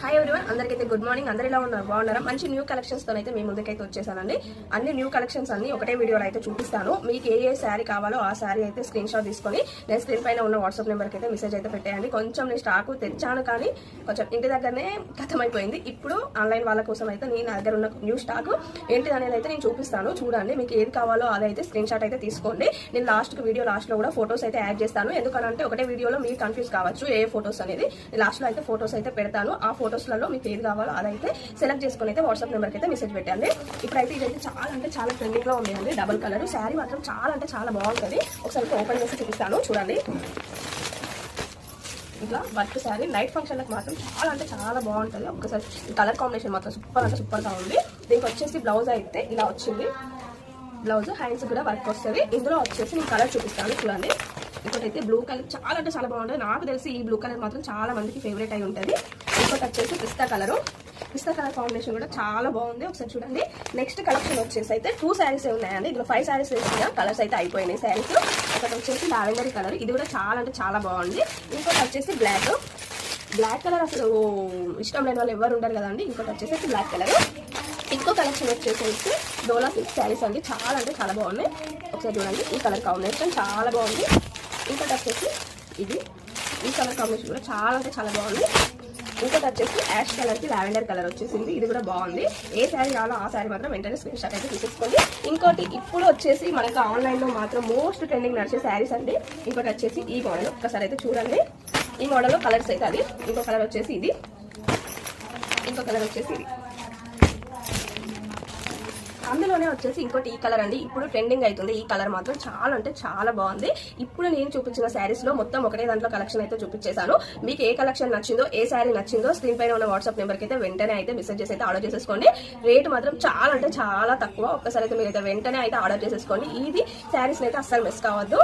Hi everyone, అందరికైతే good morning. అందరు ఎలా ఉన్నారు? బాగున్నారా? మంచి న్యూ కలెక్షన్స్ తో అయితే మీ ముందుకైతే వచ్చేసానండి. అన్ని న్యూ కలెక్షన్స్ అన్ని ఒకటే వీడియోలో అయితే చూపిస్తాను. మీకు ఏ శారీ కావాలో ఆ శారీ అయితే స్క్రీన్ షాట్ తీసుకొని నేను స్క్రీన్ పైన ఉన్న వాట్సాప్ నెంబర్కి అయితే మెసేజ్ అయితే పెట్టేయండి. కొంచెం నేను స్టాక్ తెచ్చాను, కానీ కొంచెం ఇంటి దగ్గరనే ఖతమైపోయింది. ఇప్పుడు ఆన్లైన్ వాళ్ళ కోసం అయితే నేను నా దగ్గర ఉన్న న్యూ స్టాక్ ఏంటి అనేది అయితే నేను చూపిస్తాను. చూడండి, మీకు ఏది కావాలో అదైతే స్క్రీన్ షాట్ అయితే తీసుకోండి. నేను వీడియో లాస్ట్ లో కూడా ఫొటోస్ అయితే యాడ్ చేస్తాను. ఎందుకంటే ఒకటే వీడియోలో మీరు కన్ఫ్యూజ్ కావచ్చు ఏ ఫొటోస్ అనేది. లాస్ట్ లో అయితే ఫొటోస్ అయితే పెడతాను. ఆ ఫొటోస్లలో మీకు ఏది కావాలో అదైతే సెలెక్ట్ చేసుకుని అయితే వాట్సాప్ నెంబర్కి అయితే మెసేజ్ పెట్టండి. ఇప్పుడైతే ఇదైతే చాలా ట్రెండింగ్ లో ఉంది. డబుల్ కలర్ శారీ మాత్రం చాలా బాగుంటుంది. ఒకసారి ఓపెన్ చేసి చూపిస్తాను. చూడండి, ఇట్లా వర్క్ శారీ నైట్ ఫంక్షన్లకు మాత్రం చాలా బాగుంటుంది. ఒకసారి కలర్ కాంబినేషన్ మాత్రం సూపర్గా ఉంది. దీనికి వచ్చేసి బ్లౌజ్ అయితే ఇలా వచ్చింది. బ్లౌజ్ హ్యాండ్స్ కూడా వర్క్ వస్తుంది. ఇందులో వచ్చేసి నేను కలర్ చూపిస్తాను. చూడండి, ఇంకోటైతే బ్లూ కలర్ చాలా బాగుంటుంది. నాకు తెలిసి ఈ బ్లూ కలర్ మాత్రం చాలా మందికి ఫేవరెట్ అయి ఉంటుంది. ఇంకోటి వచ్చేసి పిస్తా కలర్ కాంబినేషన్ కూడా చాలా బాగుంది. ఒకసారి చూడండి. నెక్స్ట్ కలెక్షన్ వచ్చేసి అయితే 2 శారీస్ ఉన్నాయండి. ఇందులో 5 శారీస్ వేసిన కలర్స్ అయితే అయిపోయినాయి శారీస్. ఒకటి వచ్చేసి లావెండర్ కలర్, ఇది కూడా చాలా బాగుంది. ఇంకోటి వచ్చేసి బ్లాక్ కలర్ అసలు ఇష్టం లేని వాళ్ళు ఎవరు ఉండరు కదండి. ఇంకోటి వచ్చేసి బ్లాక్ కలర్. ఇంకో కలెక్షన్ వచ్చేసి డోలా సిల్క్ శారీస్ అండి. చాలా బాగున్నాయి. ఒకసారి చూడండి, ఈ కలర్ కాంబినేషన్ చాలా బాగుంది. ఇంకోటి వచ్చేసి ఈ కలర్ కాంబినేషన్ కూడా చాలా బాగుంది. ఇంకోటి వచ్చేసి యాష్ కలర్కి లావెండర్ కలర్ వచ్చేసింది. ఇది కూడా బాగుంది. ఏ శారీ కావాలో ఆ శారీ మాత్రం వెంటనే స్క్రీన్ షాట్ అయితే తీసేసుకోండి. ఇంకోటి ఇప్పుడు వచ్చేసి మనకు ఆన్లైన్లో మాత్రం మోస్ట్ ట్రెండింగ్ నడిచే శారీస్ అండి. ఇంకోటి వచ్చేసి ఈ మోడల్ ఒక్కసారి అయితే చూడండి. ఈ మోడల్లో కలర్స్ అయితే అది. ఇంకో కలర్ వచ్చేసి ఇది, ఇంకో కలర్ వచ్చేసి ఇది. అందులోనే వచ్చేసి ఇంకోటి ఈ కలర్ అండి. ఇప్పుడు ట్రెండింగ్ అవుతుంది. ఈ కలర్ మాత్రం చాలా బాగుంది. ఇప్పుడు నేను చూపించిన శారీస్ లో మొత్తం ఒకటే దాంట్లో కలెక్షన్ అయితే చూపించేశాను. మీకు ఏ కలెక్షన్ నచ్చిందో, ఏ శారీ నచ్చిందో స్క్రీన్ పైన ఉన్న వాట్సాప్ నెంబర్కి అయితే వెంటనే అయితే మెసేజ్ చేసి అయితే ఆర్డర్ చేసేసుకోండి. రేట్ మాత్రం చాలా తక్కువ. ఒక్కసారి అయితే మీరు అయితే వెంటనే అయితే ఆర్డర్ చేసేసుకోండి. ఇది శారీస్ అయితే అస్సలు మిస్ కావద్దు.